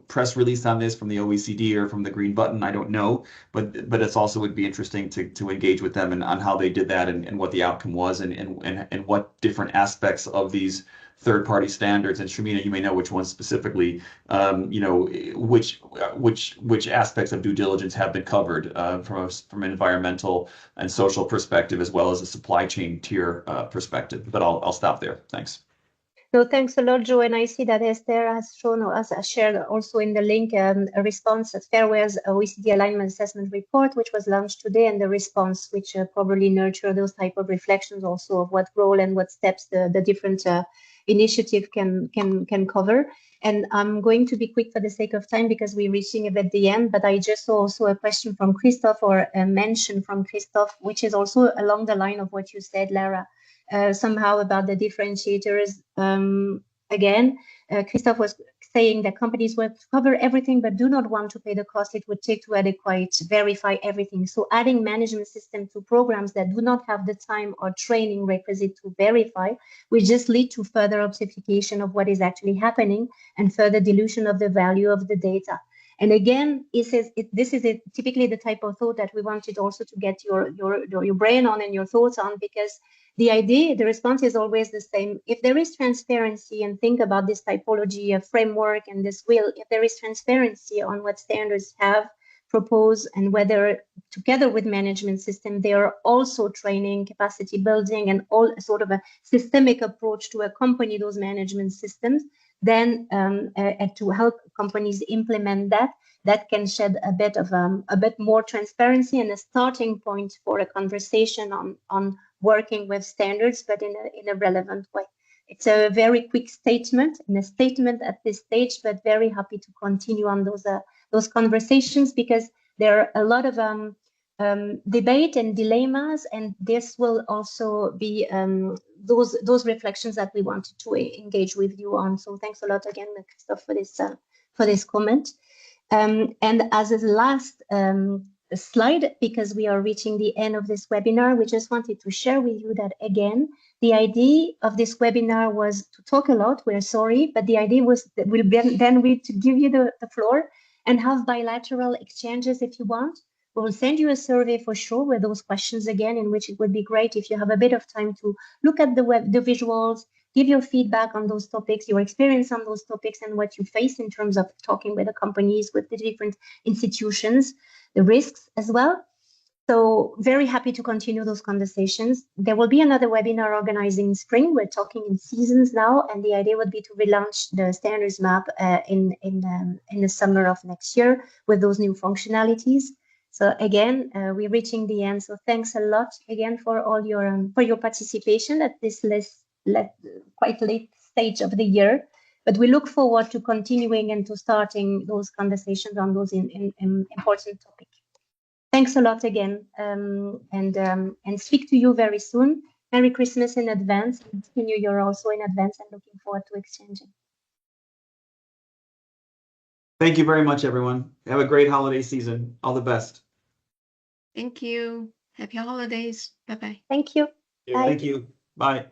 press release on this from the OECD or from the green button, I don't know, but it's also would be interesting to engage with them and on how they did that and what the outcome was and what different aspects of these third-party standards. And Shamina, you may know which ones specifically, which aspects of due diligence have been covered from an environmental and social perspective, as well as a supply chain tier perspective. But I'll stop there. Thanks. No, thanks a lot, Joe. And I see that Esther has shown us, shared also in the link, a response at Fairware's OECD Alignment Assessment Report, which was launched today, and the response, which probably nurture those type of reflections also of what role and what steps the different initiative can cover. And I'm going to be quick for the sake of time because we're reaching a bit the end, but I just saw also a question from Christophe, or a mention from Christophe, which is also along the line of what you said, Lara. Somehow about the differentiators. Again, Christophe was saying that companies will cover everything but do not want to pay the cost it would take to adequate verify everything. So adding management system to programs that do not have the time or training requisite to verify will just lead to further obfuscation of what is actually happening and further dilution of the value of the data. And again, this is typically the type of thought that we wanted also to get your brain on and your thoughts on, because the response is always the same. If there is transparency, and think about this typology of framework and this if there is transparency on what standards have proposed and whether together with management system, they are also training, capacity building, and all sort of a systemic approach to accompany those management systems, then to help companies implement that can shed a bit more transparency and a starting point for a conversation on working with standards, but in a relevant way. It's a very quick statement at this stage, but very happy to continue on those conversations, because there are a lot of debate and dilemmas, and this will also be those reflections that we wanted to engage with you on. So thanks a lot again, Christophe, for this comment. And as a last slide, because we are reaching the end of this webinar, we just wanted to share with you that, again, the idea of this webinar was to talk a lot. We're sorry, but the idea was that we'll then to give you the floor and have bilateral exchanges if you want. We'll send you a survey for sure with those questions again, in which it would be great if you have a bit of time to look at the visuals, give your feedback on those topics, your experience on those topics, and what you face in terms of talking with the companies, with the different institutions, the risks as well. So very happy to continue those conversations. There will be another webinar organizing in spring. We're talking in seasons now, and the idea would be to relaunch the standards map in the summer of next year with those new functionalities. So again, we're reaching the end. So thanks a lot again for all your participation at this quite late stage of the year. But we look forward to continuing and to starting those conversations on those important topics. Thanks a lot again, and speak to you very soon. Merry Christmas in advance, and Happy New Year also in advance, and looking forward to exchanging. Thank you very much, everyone. Have a great holiday season. All the best. Thank you. Happy holidays. Bye-bye. Thank you. Bye. Thank you. Bye.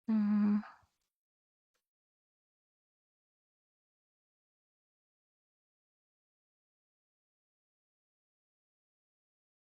Mhm.